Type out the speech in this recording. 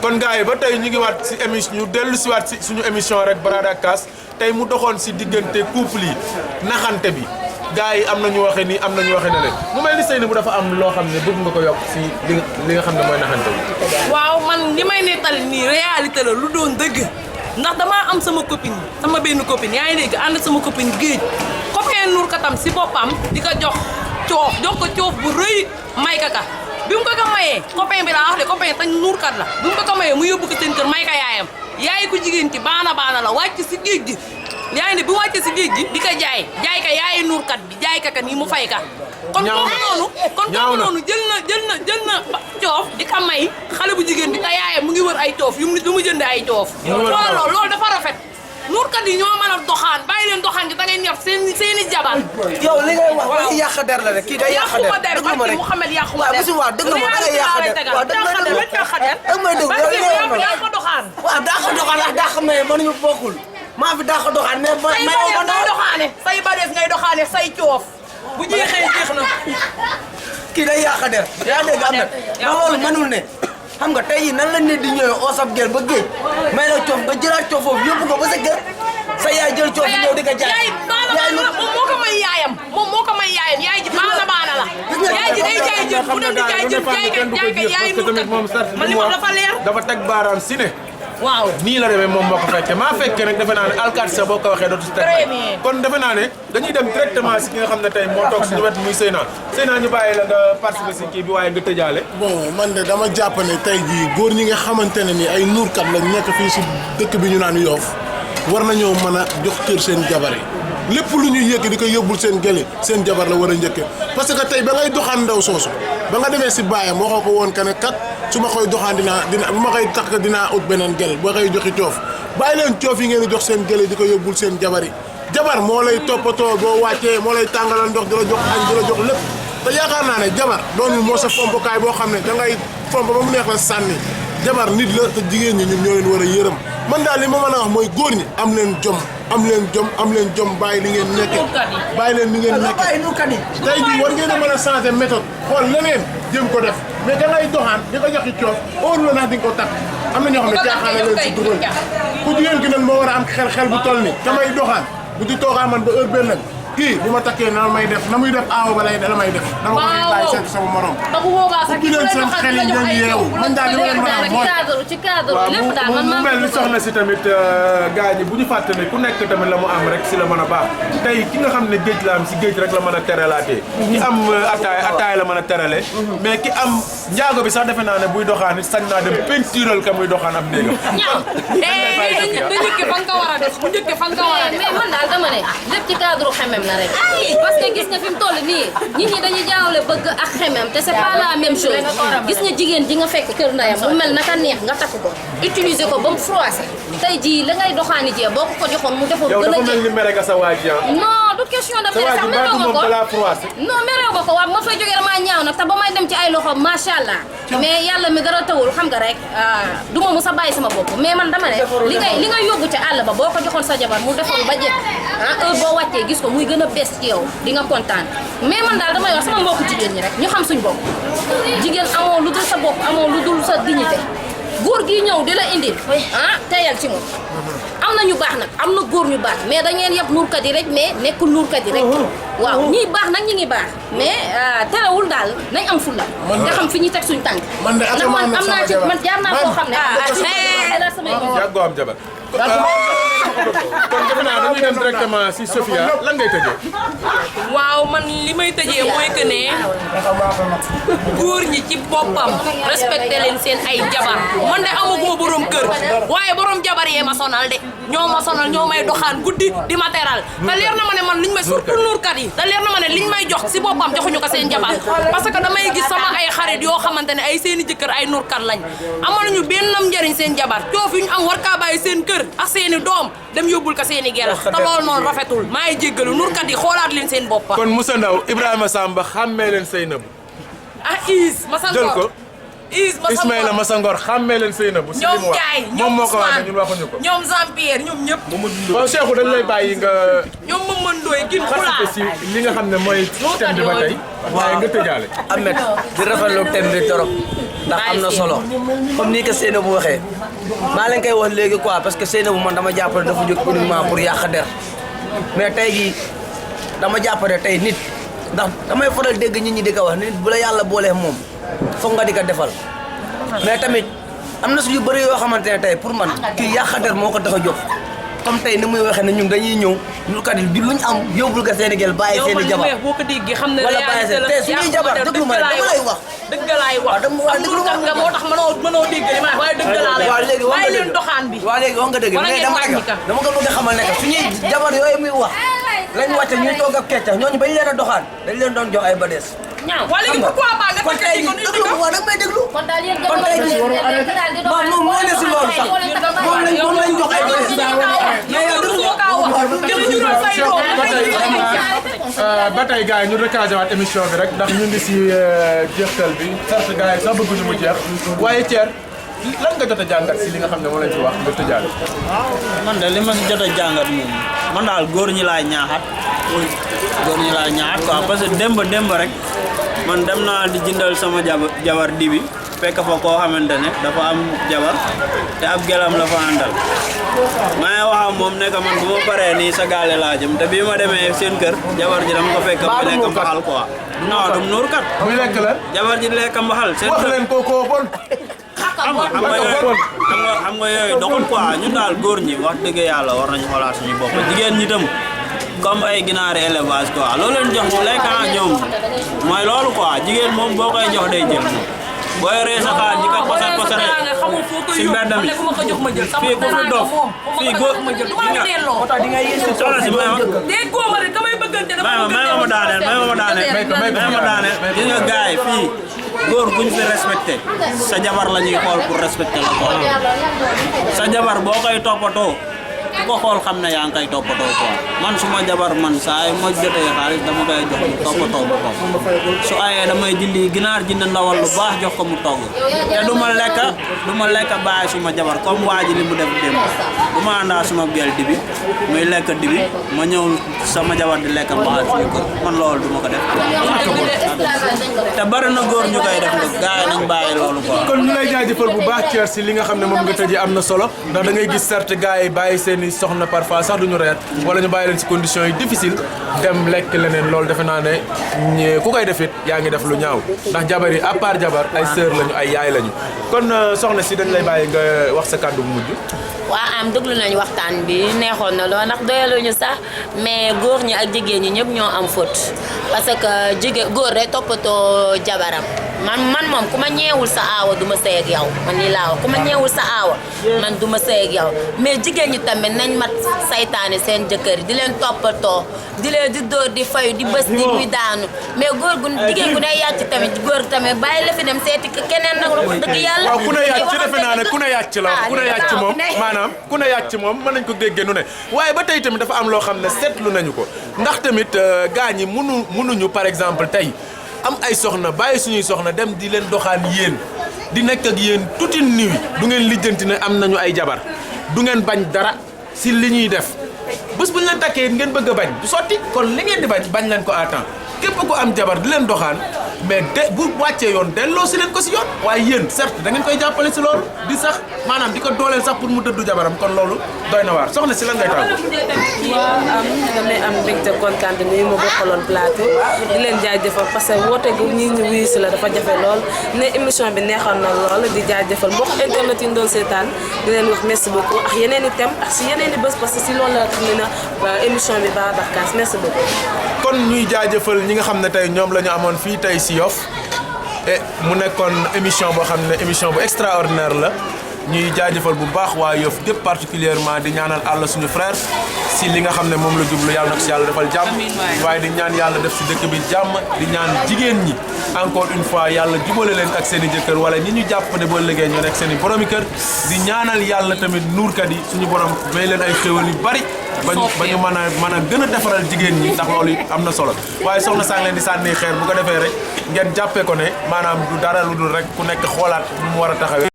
kon gars yi ba tey ñu ngi waat si émission ñu dellu si waat si suñu émission rek Barada Cash tey mu doxoon si diggante couple yi naxante bi gars yi am na ñu waxee nii am na ñu waxee ne leen mu mel ni Seynabou dafa am loo xam ne bëgg nga ko yokk si li nga xam ne mooy naxante bi. waaw man li may nettali nii réalité la lu doon dëgg ndax damaa am sama copine sama benn copine yaa ngi dégg ànd sama copine géej copain Nour katam si boppam di ko jox ko coof bu rëy may ka bi mu ko mayee copain bi laa wax de copain tañ Nour kat la bi mu ko mayee mu yóbbu ko seen kër may ka yaayam yaay ko jigéen ci baana la wàcc si géej gi yaa ngi ne bu wàcce si géej gi di ko jaay ka yaayi Nour kat bi jaay ka nii mu fay ka kon kooku noonu jël na coof di ka may xale bu jigéen bi te yaayam mu ngi wër ay coof yu mu jënd ay coof loolu dafa rafet Nour kat yi ñoo mën a doxaan bàyyi leen doxaan gi da ngay ñor seeni jabar yow li ngay wax waxi yàq der la rek kii day yàq der dëgg ma rek Mouhamed yàqu ma der waaw dëgg ma da ngay yàq der waaw dëgg ma dëgg yow li ngay wax yaa ko doxaan waaw daa ko doxaan ak daa ko maye mënuñu bokkul maa fi daa ko doxaan mais ngay doxaane say badees ngay doxaane say coof bu jeexee jeex na kii day yàq der yaa dégg am na ba loolu mënul ne xam nga tey nan la nit di ñëwee oosab gel ba géej may la coof nga jëlaat coof foofu yóbbu ko ba sa kër sa yaay jël coof ñëw di ko jaay moom moo ko may yaayam yaay ji baana la yaay ji day jaay jël bu dem di jaay jël jaay ka yaay Nour kat man li ma dafa leer dafa teg baaraam si ne waaw nii la demee moom moo ko fekkee maa fekkee nag defe naa ne alkaati sa boo ko waxee dootu si teg kon defe naa ne dañuy dem directement si ki nga xam ne tey moo toog suñu wet muy Seyna ñu bàyyi la nga participer si kii bi waaye nga tëjaale. bon man de dama jàpp ne tey jii góor ñi nga xamante ne ni ay nuurkat lañ nekk fii si dëkk bi ñu naan Yoff war nañoo mën a jox cër seen jabar yi lépp lu ñuy yëkk di ko yóbbul seen gëli seen jabar la war a njëkke parce que tey ba ngay doxaan ndaw soosu ba nga demee si baayam waxoo ko woon que ne kat su ma koy doxaan dina bu ma koy takk dinaa ut beneen gel boo koy joxi coof bàyyi leen coof yi ngeen di jox seen gëli di ko yóbbul seen jabar yi jabar moo lay toppatoo boo wàccee moo lay tàngalal ndox di la jox añ di la jox lépp te yaakaar naa ne jabar doonul moo sa fompukaay boo xam ne da ngay fomp ba mu neex la sànni jabar nit la te jigéen ñi ñun ñoo leen war a yërëm man daal li ma mën a wax mooy góor ñi am leen jom bàyyi li ngeen nekke bàyyi leen li ngeen nekke tey jii war ngeen a mën a changer méthode xool leneen jëm ko def mais da ngay doxaan di ko joxi coof óor la nax di nga ko takk am na ñoo xam ne caaxaan leen si dugal ku jigéen ki nag moo war a am xel bu toll ni damay doxaan bu di toogaa man ba heure benn nag kii bu ma takkee na may def na muy def aaw ba lay la may def dama ko fi bàyyi seet sama morom ubbi leen seen xel yi ngeen yeewu man daal li ma leen mën a mooy ci cadre lépp daal man mu mel ni soxna si tamit gars ñi bu ñu fàtte ne ku nekk tamit la mu am rek si la mën a baax tey ki nga xam ne géej la am si géej rek la mën a teralaatee ki am ataay la mën a terale mais ki am njaago bi sax defe naa ne buy doxaan it sañ naa dem peintural ka muy doxaan am néegam da njëkke fa nga ko war a def bu njëkke fa nga ko war a def mais man daal dama ne lépp ci cadre xemem la rek parce que gis nga fi mu toll nii nit ñi dañuy jaawale bëgg ak xemem te c'est pas la même chose gis nga jigéen ji nga fekk kër ndayam mu mel naka neex nga takk ko utiliser ko ba mu froissé tey jii la ngay doxaani jee boo ko joxoon mu defoon yow gën a dafa mel ni mere nga sa waa ji non du question de mere sax merew ma ko non merew ma ko waaw ma fay jógee damaa ñaaw nag te ba may dem ci ay loxo macha allah mais yàlla mi dara tawul xam nga rek du ma musa bàyyi sama bopp mais man dama ne li ngay yóbbu ca àll ba boo ko joxoon sa jabar mu defoon ba jekk heure boo wàccee gis ko muy gën a bees ci yow di nga kontaan mais man daal damay wax sama mbokku jigéen ñi rek ñu xam suñ bopp jigéen amoo lu dul sa bopp amoo lu dul sa dignité góor gi ñëw di la indil teyal ci moom am na ñu baax nag am na góor ñu baax mais da ngeen yeb nuurkat yi rek mais nekkul nuurkat yi rek waaw ñii baax nag ñi ngi baax mais terewul daal nañ am fulla nga xam fi ñuy teg suñ tànk ndax man am naa ci man jaar naa koo xam ne la samay yàggoo am jabar kon defe naa dañuy dem directement si Sophia lan ngay tëjee waaw man li may tëjee mooy que ne góor ñi ci boppam respecté leen seen ay jabar man de amaguma borom kër waaye borom jabar yee ma sonal de ñoo ma sonal ñoo may doxaan guddi di ma teral te leer na ma ne man liñ may surtout nuurkat yi te leer na ma ne liñ may jox si boppam joxuñu ko seen jabar parce que damay gis sama ay xarit yoo xamante ne ay seeni jëkkër ay nuurkat lañ amaluñu benn njëriñ seen jabar coof yu ñu am war kaa bàyyi seen kër ak seeni doom dem yóbbul ko seeni gelax te loolu noonu rafetul maa ngi jéggalu nuurkat yi xoolaat leen seen bopp kon Moussa Ndaw Ibrahima Samba xàmmee leen Seynabou Is ma sant jël ko Ismaïla Massangor xàmmee leen Seynabou si li mu wax moom moo ko wax ñun waxuñu ko ñoom Jean-Pierre ñoom ñëpp bon Cheikhou dañ lay bàyyi nga ñoom Mamadou Ndoye kin participer si li nga xam ne mooy thème bi ba tey waaye nga tëjaale Ahmed di rafetlu thème bi trop ndax am na solo comme ni ko Seynabou waxee maa leen koy wax léegi quoi parce que Seynabou man dama jàpp ne dafa jóg uniquement pour yàq der mais tey jii dama jàpp ne tey nit ndax damay faral dégg nit ñi di ko wax nit bu la yàlla boolee moom foog nga di ko defal mais tamit am na suñu bëri yoo xamante ne tey pour man kii yàq der moo ko tax a jóg comme tey ni muy waxee ne ñun dañuy ñëw ñu kat yi luñ am yóbbul ko seen i gel bàyyi seen i jabar boo ko déggee xam ne wala bàyyi seen tey suñuy jabar déglu ma dama lay wax dëgg laay wax am nurkat nga moo tax mënoo dégg li ma waaye dëgg laa lay wax bàyyi leen doxaan bi waaw léegi wax nga dëgg mais dama ko bëgg a xamal ne que suñuy jabar yooyu muy wax lañ wàcce ñuy toog ak keccax ñooñu bañ leen a doxaan dañ leen doon jox ay badees waa léegi pourquoi pas nga kon tey jii déglu waaw da nga may déglu kon daal yéen kon tey jii moom moo ne si loolu sax moom lañ jox ay badees mais yow déglu ba tey gars yi ñu recasé waat émission bi rek ndax ñu ngi si jeextal bi certes gars yi sax bëgguñu mu jeex waaye Thier lan nga jot a jàngat si li nga xam ne moo lañ ci wax nga tëjaale. man de li ma si jot a jàngat moom man daal góor ñi laay ñaaxat quoi parce que démb rek man dem naa di jëndal sama jabar dibi fekk fa koo xamante ne dafa am jabar te ab gelam la fa àndal may wax moom ne que man bu ma paree nii sa gaale laa jëm te bii ma demee seen kër jabar ji dama ko fekk mu lekk mbaxal quoi non du nuur kat muy lekk la jabar ji di lekk mbaxal seen wax leen ko koo bon xam nga yooyu doxul quoi ñun daal góor ñi wax dëgg yàlla war nañu xoolaat suñu bopp jigéen ñi tam comme ay ginaari élevage quoi loolu leen jox mu lekk ñoom mooy loolu quoi jigéen moom boo koy jox day jël moom boo yoree sa xaal ji ka posare si mbedd mi fii ku fi dof fii góor soxla si may ma daaneel gis nga gars yi fii góor guñ fi respecté sa jabar la ñuy xool pour respecter la ko sa jabar boo koy toppatoo ku ko xool xam ne yaa ngi koy toppatoo quoi man suma jabar man saa yi ma jotee xaalis dama koy jox mu toppatoo boppam su ayee damay jëndi ginaar jënd ndawal lu baax jox ko mu togg te du ma lekk bàyyi suma jabar comme waa ji li mu def démb du ma àndaa suma gel dibi muy lekk dibi ma ñëw sama jabar di lekk mbaxal suñu kër man loolu du ma ko def te bari na góor ñu koy def nag gars yi nañ bàyyi loolu quoi. kon ñu lay jaajëfal bu baax Thier si li nga xam ne moom nga tëjee am na solo ndax da ngay gis certes gars yi bàyyi seen i soxna parfois sax duñu reer wala ñu bàyyi leen si conditions yi difficile dem lekk leneen loolu defe naa ne ku koy def it yaa ngi def lu ñaaw ndax jabar yi à part jabar ay sœur lañu ay yaay lañu kon soxna si dañ lay bàyyi nga wax sa kàddu bu mujj. waa am déglu nañu waxtaan bi neexoon na lool ndax doyaluñu sax mais góor ñi ak jigéen ñi ñëpp ñoo am faute parce que góor rek toppatoo jabaram man moom ku ma ñeewul sa aawa du ma sëy ak yow man lii laa wax ku ma ñeewul sa aawa man du ma sëy ak yow mais jigéen ñi tamit nañ mat saytaane seen jëkkër yi di leen toppatoo di leen di dóor di fayu di bës di ñuy daanu mais góor gu jigéen gu ne yàcc tamit góor tamit bàyyi la fi dem seeti keneen nag wax dëgg yàlla. waaw ku ne yàcc defe naa ne ku ne yàcc la ku ne yàcc moom maanaam ku ne yàcc moom mën nañ ko déggee nu ne waaye ba tey tamit dafa am loo xam ne seetlu nañu ko ndax tamit gaa ñi mënuñu par exemple tey am ay soxna bàyyi suñuy soxna dem di leen doxaan yéen di nekk ak yéen toute une nuit du ngeen lijjanti ne am nañu ay jabar du ngeen bañ dara si li ñuy def bés bu ñu leen takkee ngeen bëgg a bañ du sotti kon li ngeen di bañ leen ko à temps képp ku am jabar di leen doxaan mais bu wàccee yoon delloo si leen ko si yoon waaye yéen certes da ngeen koy jàppale si loolu di sax maanaam di ko dooleel sax pour mu dëddu jabaram kon loolu doy na waar soxna si lan ngay tàggu. waaw damay am mbégte kontaan di nuyu ma bokkaloon plateau di leen jaajëfal parce que woote gu ñi ñu wuyu si la dafa jafe lool ne émission bi neexoon na lool di jaajëfal mbokk internet yi ñu doon seetaan di leen wax merci beaucoup ak yeneen i thème ak si yeneen i bés parce que si loolu la xam ne na émission bi Babacar Cass merci beaucoup. kon ñuy jaajëfal ñi nga xam ne tey ñoom la ñu amoon fii tey si Yoff et mu nekkoon émission boo xam ne émission bu extraordinaire la ñuy jaajëfal bu baax waa Yoff gépp particulièrement di ñaanal àlla suñu frère si li nga xam ne moom la jublu yàlla na ko si yàlla defal jàmm waaye di ñaan yàlla def si dëkk bi jàmm di ñaan jigéen ñi encore une fois yàlla jubale leen ak seen i jëkkër wala ñi ñu jàpp ne boo liggéey ñoo nekk seen i boromi kër di ñaanal yàlla tamit nuurkat yi suñu borom may leen ay xéwal yu bari ba ñu mën a gën a defaral jigéen ñi ndax loolu am na solo waaye soxna saa ngi leen di sànni xeer bu ko defee rek ngeen jàppee ko ne maanaam du dara lu dul rek ku nekk xoolaat nu mu war a taxawee